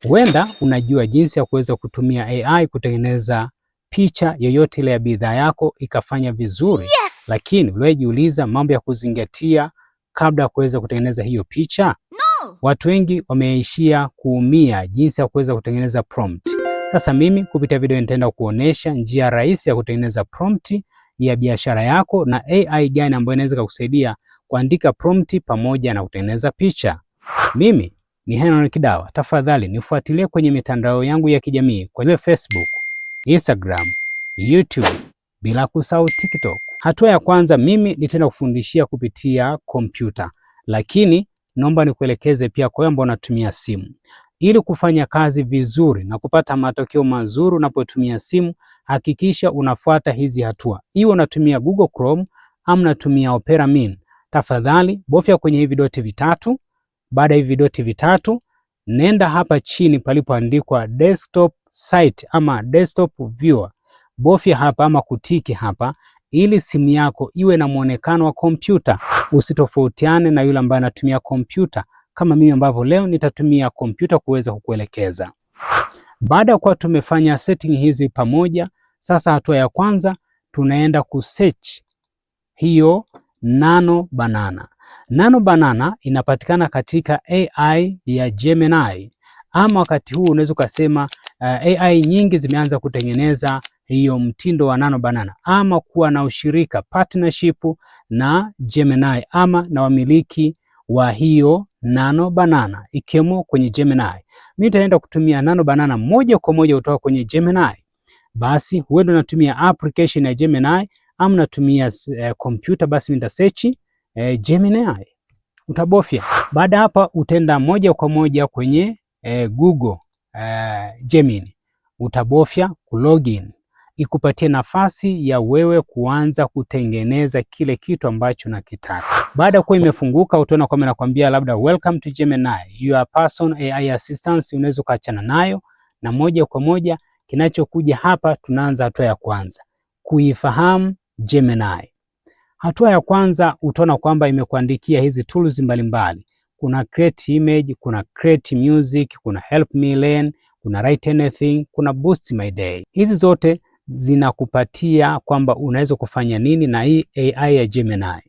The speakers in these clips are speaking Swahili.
Huenda unajua jinsi ya kuweza kutumia AI kutengeneza picha yoyote ile ya bidhaa yako ikafanya vizuri. Yes! Lakini ulijiuliza mambo ya kuzingatia kabla ya kuweza kutengeneza hiyo picha? No! Watu wengi wameishia kuumia jinsi ya kuweza kutengeneza prompt. Sasa mimi kupitia video nitaenda kuonesha njia rahisi ya kutengeneza prompt ya biashara yako na AI gani ambayo inaweza kukusaidia kuandika prompt pamoja na kutengeneza picha. Mimi ni Henry Kidawa. Tafadhali nifuatilie kwenye mitandao yangu ya kijamii kwenye Facebook, Instagram, YouTube, bila kusahau TikTok. Hatua ya kwanza, mimi nitaenda kufundishia kupitia kompyuta, lakini naomba nikuelekeze pia kwa ambao unatumia simu. Ili kufanya kazi vizuri na kupata matokeo mazuri unapotumia simu, hakikisha unafuata hizi hatua. Iwe unatumia Google Chrome au unatumia Opera Mini, tafadhali bofya kwenye hivi vidoti vitatu. Baada ya hivi vidoti vitatu, nenda hapa chini palipoandikwa desktop site ama desktop viewer. Bofya hapa ama kutiki hapa ili simu yako iwe na muonekano wa kompyuta. Usitofautiane na yule ambaye anatumia kompyuta kama mimi ambavyo leo nitatumia kompyuta kuweza kukuelekeza. Baada ya kuwa tumefanya setting hizi pamoja, sasa hatua ya kwanza tunaenda kusearch hiyo Nano Banana. Nano Banana inapatikana katika AI ya Gemini, ama wakati huu unaweza kusema AI nyingi zimeanza kutengeneza hiyo mtindo wa Nano Banana, ama kuwa na ushirika partnership na Gemini ama na wamiliki wa hiyo Nano Banana ikiwemo kwenye Gemini. Mimi nitaenda kutumia Nano Banana moja kwa moja kutoka kwenye Gemini. Basi huenda unatumia application ya Gemini ama unatumia kompyuta, basi nita search Gemini. Utabofya. Baada hapa utaenda moja kwa moja kwenye Google Gemini. Utabofya kulogin, ikupatie nafasi ya wewe kuanza kutengeneza kile kitu ambacho unakitaka. Baada kwa imefunguka, utaona kwamba inakwambia labda welcome to Gemini, your person AI assistant. Unaweza kuachana nayo na moja kwa moja kinachokuja hapa. Tunaanza hatua ya kwanza, kuifahamu Gemini. Hatua ya kwanza utaona kwamba imekuandikia hizi tools mbalimbali. Kuna create image, kuna create music, kuna help me learn, kuna write anything, kuna boost my day. Hizi zote zinakupatia kwamba unaweza kufanya nini na hii AI ya Gemini.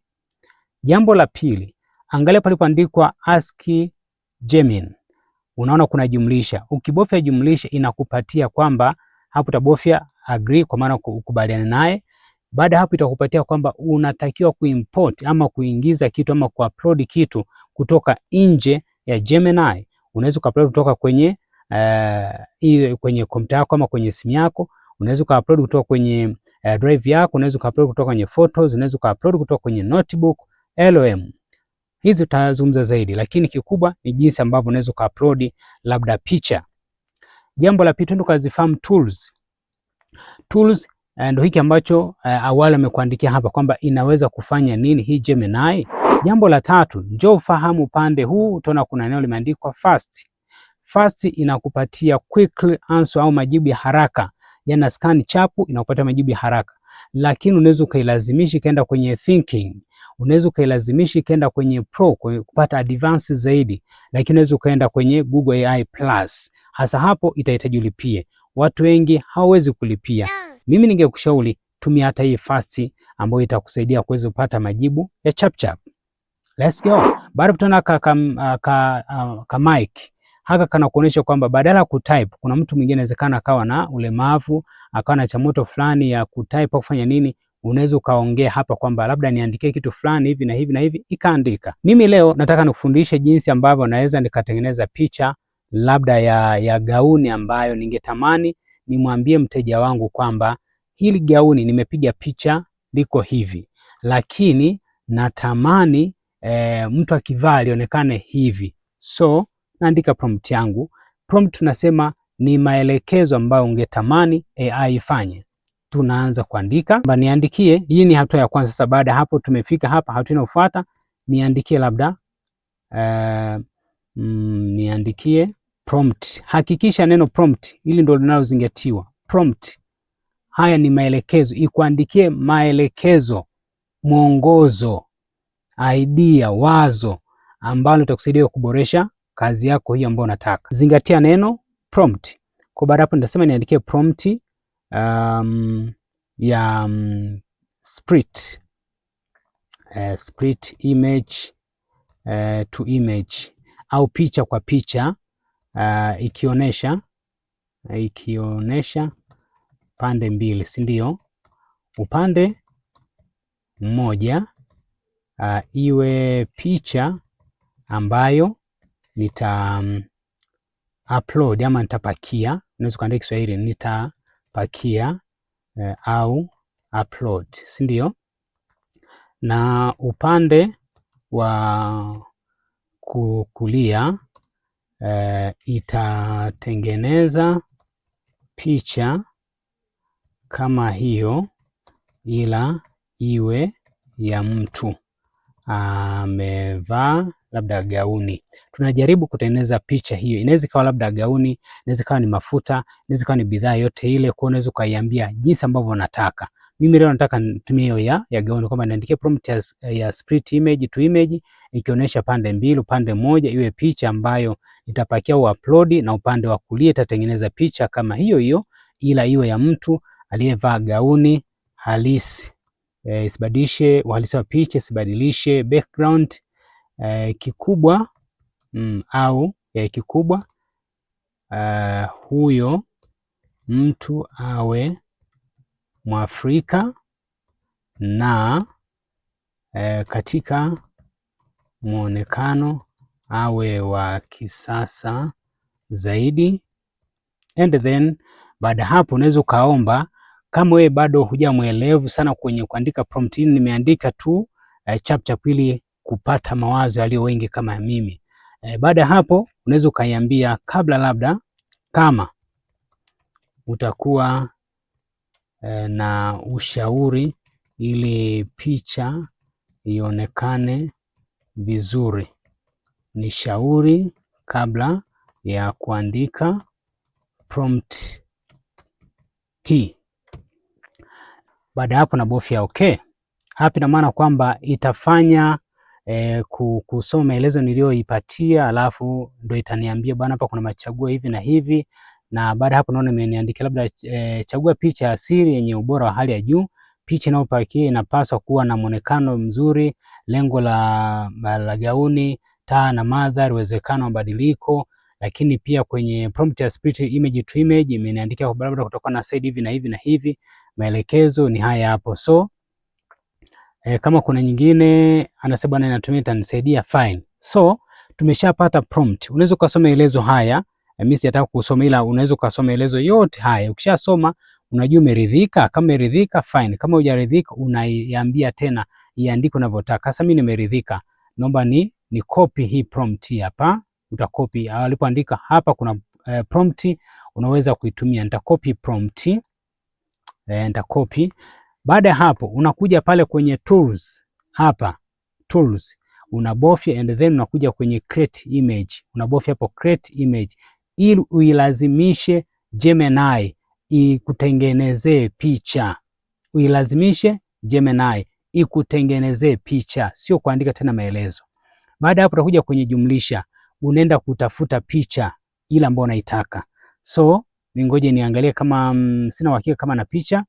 Jambo la pili, angalia palipoandikwa ask Gemini. Unaona kuna jumlisha. Ukibofya jumlisha inakupatia kwamba hapo utabofya agree kwa maana ukubaliana naye. Baada hapo itakupatia kwamba unatakiwa kuimport ama kuingiza kitu ama kuupload kitu kutoka nje ya Gemini. Unaweza kuupload kutoka kwenye kompyuta yako ama kwenye simu yako, unaweza kuupload kutoka kwenye drive yako, unaweza kuupload kutoka kwenye photos, unaweza kuupload kutoka kwenye notebook, LM. Hizi tutazungumza zaidi, lakini kikubwa ni jinsi ambavyo unaweza kuupload labda picha. Jambo la pili, tukazifahamu tools. Tools ndio hiki ambacho awali amekuandikia hapa kwamba inaweza kufanya nini hii Gemini. Jambo la tatu, njoo ufahamu upande huu. Utaona kuna neno limeandikwa fast. Fast inakupatia quick answer au majibu ya haraka. Yana scan chapu inakupatia majibu ya haraka. Lakini unaweza ukailazimisha kaenda kwenye thinking. Unaweza ukailazimisha kaenda kwenye pro kupata advance zaidi. Lakini unaweza ukaenda kwenye Google AI Plus. Hasa hapo itahitaji ulipie. Watu wengi hawawezi kulipia. Mimi ningekushauri tumia hata hii fast ambayo itakusaidia kuweza kupata majibu ya chap chap. Let's go. Baada tuna ka mic. Haka kana kuonesha kwamba badala ya kutype, kuna mtu mwingine inawezekana akawa na ulemavu, akawa na changamoto fulani ya kutype au kufanya nini, unaweza ukaongea hapa kwamba labda niandikie kitu fulani hivi na hivi na hivi, ikaandika. Mimi leo nataka nikufundishe jinsi ambavyo naweza nikatengeneza picha labda ya gauni ambayo ningetamani nimwambie mteja wangu kwamba hili gauni nimepiga picha liko hivi, lakini natamani mtu akivaa lionekane hivi. So naandika prompt yangu. Prompt tunasema ni maelekezo ambayo ungetamani AI ifanye. Tunaanza kuandika. Niandikie, hii ni hatua ya kwanza. Sasa baada hapo tumefika hapa, hatua inayofuata niandikie labda niandikie prompt. Hakikisha neno prompt hili ndio linalozingatiwa. Prompt. Haya ni maelekezo, ikuandikie maelekezo, mwongozo, idea, wazo ambalo litakusaidia kuboresha kazi yako hiyo ambayo unataka. Zingatia neno prompt. Kwa baada hapo nitasema niandikie prompt ya split image to image au picha kwa picha, ikionyesha pande mbili, si ndio? Upande mmoja iwe picha ambayo nita upload ama nitapakia, unaweza kuandika Kiswahili nitapakia au upload, si ndio? Na upande wa kulia itatengeneza picha kama hiyo, ila iwe ya mtu amevaa labda gauni. Tunajaribu kutengeneza picha hiyo, inaweza ikawa labda gauni, inaweza ikawa ni mafuta, inaweza ikawa ni bidhaa yote ile. Kwa unaweza ukaiambia jinsi ambavyo unataka. Mimi leo nataka nitumie hiyo ya gauni, kwamba niandikie prompt ya split image to image, ikionyesha pande mbili, upande mmoja iwe picha ambayo nitapakia au upload, na upande wa kulia itatengeneza picha kama hiyo hiyo, ila iwe ya mtu aliyevaa gauni halisi. Isibadilishe uhalisi wa picha, isibadilishe background kikubwa au kikubwa huyo mtu awe Mwafrika na katika muonekano awe wa kisasa zaidi. And then baada hapo unaweza ukaomba, kama wewe bado hujamwelevu sana kwenye kuandika prompt hii, nimeandika tu chap ili kupata mawazo yaliyo wengi kama mimi. Baada hapo unaweza ukaiambia, kabla labda kama utakuwa na ushauri ili picha ionekane vizuri, ni shauri kabla ya kuandika prompt hii. Baada hapo nabofya okay. Hapa ina maana kwamba itafanya kusoma maelezo niliyoipatia, alafu ndio itaniambia bwana, hapa kuna machaguo hivi na hivi. Na baada hapo naona imeniandikia labda chagua picha asili yenye ubora wa hali ya juu. Picha inayopakia inapaswa kuwa na muonekano mzuri, lengo la gauni, taa na mandhari, uwezekano wa mabadiliko. Lakini pia kwenye prompt ya split image to image imeniandikia kwa barabara kutoka na side hivi na hivi na hivi. Maelekezo ni haya hapo. So kama kuna nyingine anasema bwana inatumia itanisaidia, fine. So tumeshapata prompt. Unaweza kusoma maelezo haya. Mimi sitaka kusoma, ila unaweza kusoma maelezo yote haya. Ukishasoma unajua umeridhika. Kama umeridhika fine, kama hujaridhika unaiambia tena iandike unavyotaka. Sasa mimi nimeridhika, naomba ni copy hii prompt hapa. Utakopi alipoandika hapa kuna prompt unaweza kuitumia. Nitakopi prompt, nitakopi. Baada ya hapo unakuja pale kwenye tools, hapa tools unabofya, and then unakuja kwenye create image, unabofya hapo create image, ili uilazimishe Gemini ikutengenezee picha. Uilazimishe Gemini ikutengenezee picha, sio kuandika tena maelezo. Baada hapo utakuja kwenye jumlisha, unaenda kutafuta picha ile ambayo unaitaka. So ningoje niangalie kama sina uhakika kama na picha.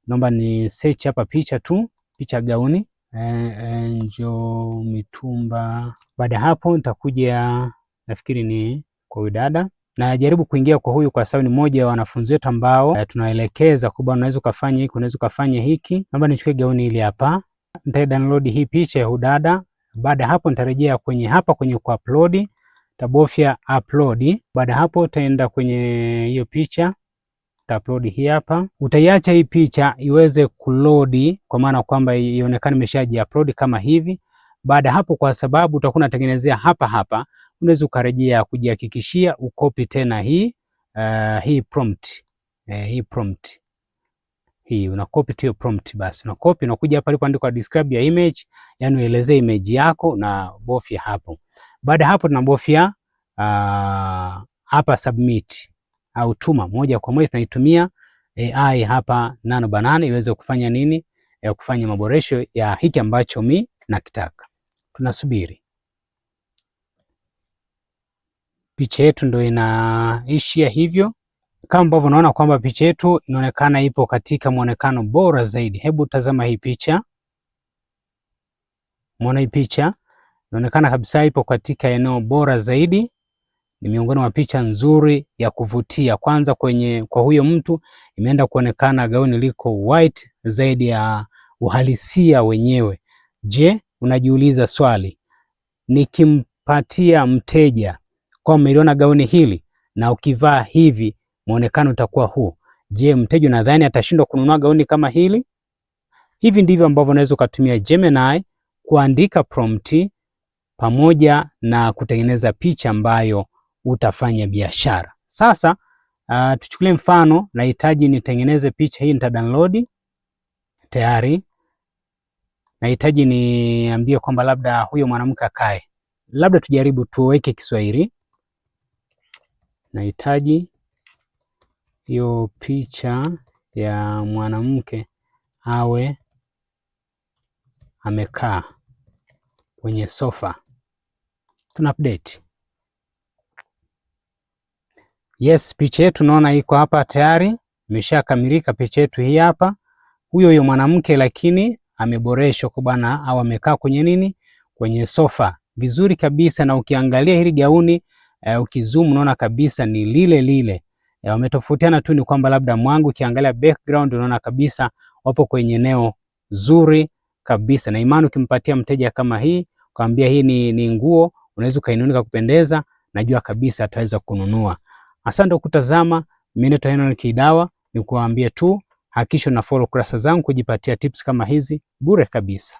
Naomba ni search hapa picha tu, picha gauni, Angel Mitumba. Baada hapo nitakuja, nafikiri ni kwa huyu dada, na jaribu kuingia kwa huyu kwa sababu ni mmoja wa wanafunzi wetu ambao tunaelekeza kwamba unaweza kufanya hiki, unaweza kufanya hiki. Naomba nichukue gauni ile hapa, nita download hii picha ya huyu dada. Baada hapo nitarejea kwenye hapa kwenye ku upload, tabofya upload. Baada hapo utaenda kwenye hiyo picha, upload hii hapa. Utaiacha hii picha iweze kuload, kwa maana kwamba ionekane imeshaji upload kama hivi. Baada hapo, kwa sababu utakuwa unatengenezea hapa, unaweza ukarejea kujihakikishia ukopi tena hii prompt. Hii unakopi tu hiyo prompt, basi unakopi, unakuja hapa alipoandikwa describe your image, yani uelezee image yako na bofya hapo. Baada hapo tunabofya hapa submit au tuma moja kwa moja. Tunaitumia AI hapa Nano Banana iweze kufanya nini? Kufanya maboresho ya hiki ambacho mimi nakitaka. Tunasubiri. picha yetu ndio inaishia hivyo. Kama ambavyo unaona kwamba picha yetu inaonekana ipo katika muonekano bora zaidi. Hebu tazama hii picha. Muona hii picha? Inaonekana kabisa ipo katika eneo bora zaidi. Ni miongoni mwa picha nzuri ya kuvutia. Kwanza kwa huyo mtu imeenda kuonekana gauni liko white zaidi ya uhalisia wenyewe. Je, unajiuliza swali, nikimpatia mteja kwa umeliona gauni hili na ukivaa hivi muonekano utakuwa huu, je, mteja nadhani atashindwa kununua gauni kama hili? Hivi ndivyo ambavyo unaweza kutumia Gemini kuandika prompt pamoja na kutengeneza picha ambayo utafanya biashara. Sasa tuchukulie mfano, nahitaji nitengeneze picha hii, nita download tayari. Nahitaji niambie kwamba labda huyo mwanamke akae. Labda tujaribu tuweke Kiswahili. Nahitaji hiyo picha ya mwanamke awe amekaa kwenye sofa. Tuna update. Yes, picha yetu naona iko hapa tayari, imeshakamilika picha yetu hii hapa. Huyo mwanamke lakini ameboreshwa kwa bwana, au amekaa kwenye nini? Kwenye sofa. Vizuri kabisa, na ukiangalia hili gauni ukizoom unaona kabisa ni lile lile. Wametofautiana tu ni kwamba labda mwangu ukiangalia background unaona kabisa wapo kwenye eneo zuri kabisa. Na imani ukimpatia mteja kama hii, kwambia hii ni nguo, unaweza kainunika kupendeza, najua kabisa ataweza kununua. Asante kutazama. Mimi ni Henry Kidawa, nikuambie tu hakikisha na follow kurasa zangu kujipatia tips kama hizi bure kabisa.